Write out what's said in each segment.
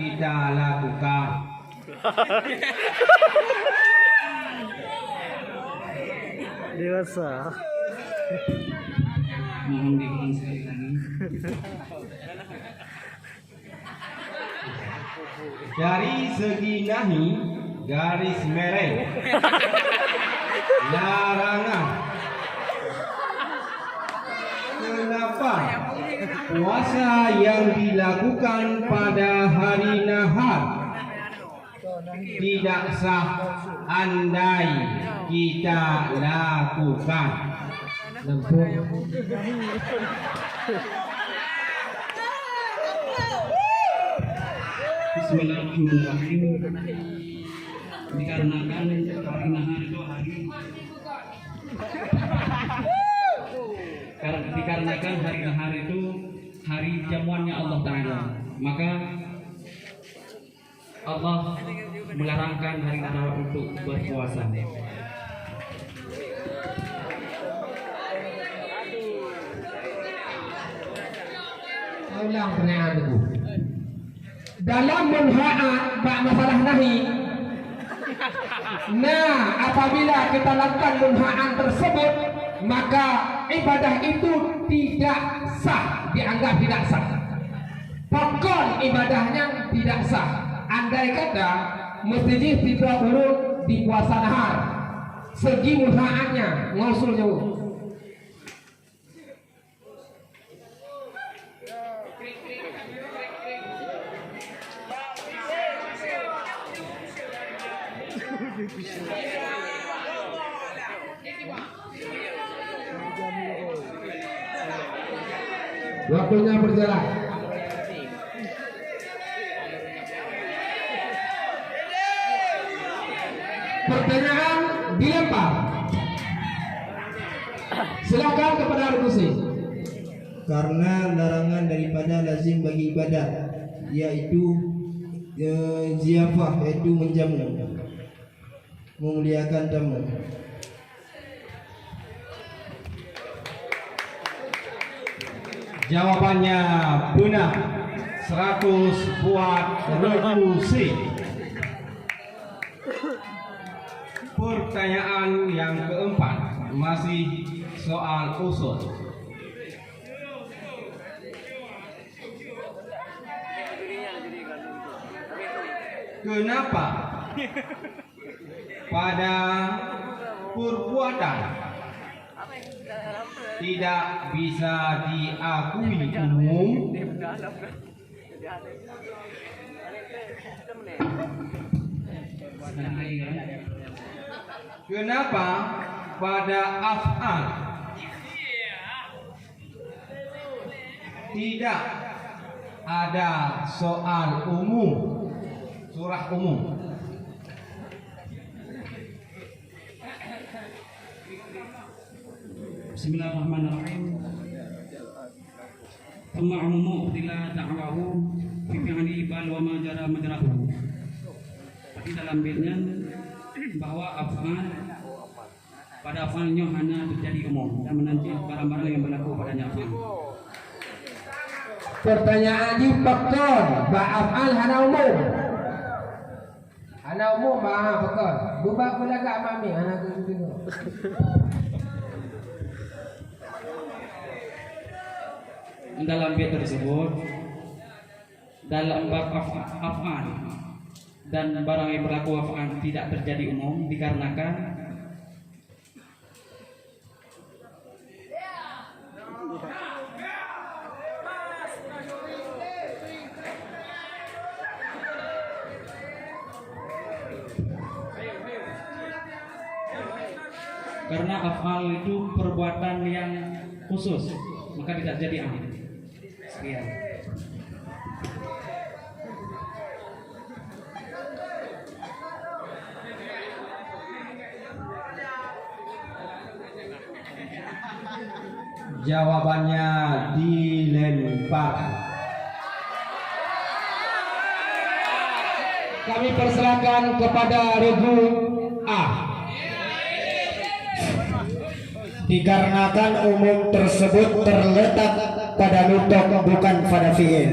kita lakukan. Dewasa. Mohon diulang sekali lagi. Dari segi nahi, garis merah, larangan. Kenapa puasa yang dilakukan pada hari nahar tidak sah andai kita lakukan? Bismillahirrahmanirrahim. Dikarenakan hari nahar itu dikarenakan hari nahar itu hari jamuannya Allah Ta'ala, maka Allah melarangkan hari nahar untuk berpuasa. Ulang pertanyaan itu. Dalam munha'at bak masalah nahi. Nah, apabila kita lakukan munha'an tersebut, maka ibadah itu tidak sah, dianggap tidak sah. Pokok ibadahnya tidak sah. Andai kata masjid tidak buruk di puasa nahar, segi munha'annya ngosul jauh. Waktunya berjalan. Pertanyaan dilempar. Silakan kepada diskusi. Karena larangan daripada lazim bagi ibadah, yaitu ziyafah, yaitu menjamu, memuliakan tamu. Jawabannya benar 100 buat Regusi. Pertanyaan yang keempat masih soal usul. Kenapa pada perbuatan tidak bisa diakui umum? Kenapa pada af'al tidak ada soal umum, surah umum? Bismillahirrahmanirrahim. Thumma umumu bila da'wahu fi fi'li bal wa ma jara majrahu. Tapi dalam baitnya bahwa af'al pada af'alnya hanya terjadi umum dan menanti barang-barang yang berlaku padanya af'al. Pertanyaan ini betul, af'al hana umum. Hana umum betul. Buba pelagak mami hana tu. Dalam bait tersebut, dalam bab af'al dan barang yang berlaku af'al tidak terjadi umum dikarenakan karena af'al itu perbuatan yang khusus, maka tidak jadi am. Sekian. Jawabannya dilempar. Kami persilakan kepada Regu A. Dikarenakan umum tersebut terletak pada nutuk bukan pada fi'il.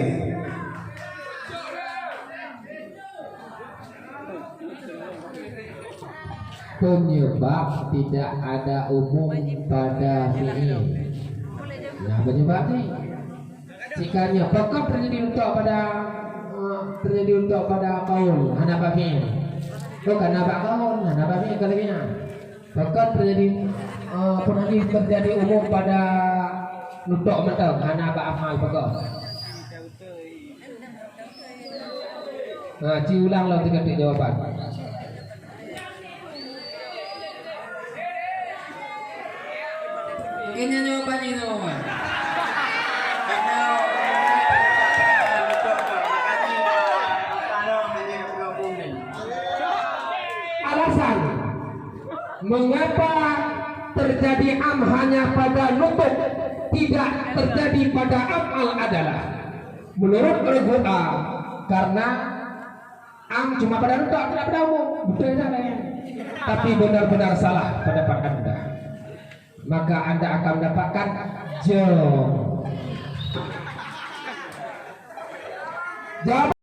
penyebab tidak ada umum pada fi'il. Nah, penyebab ni jikanya pokok terjadi untuk pada kaul hanapa fi'il. Bukan napa kaul, napa fi'il kalanya. Pokok terjadi terjadi umum pada nutuk mentang hanapa amal pokok. Nah, diulang lah tiga jawaban. Ini jawabannya itu, Mas. Alasan mengapa terjadi am hanya pada nutuk, tidak terjadi pada af'al adalah menurut regu A, karena am cuma pada nutuk, tidak pada umum. Betul salah ya? Tapi benar-benar salah pendapat Anda. Maka Anda akan mendapatkan jawab.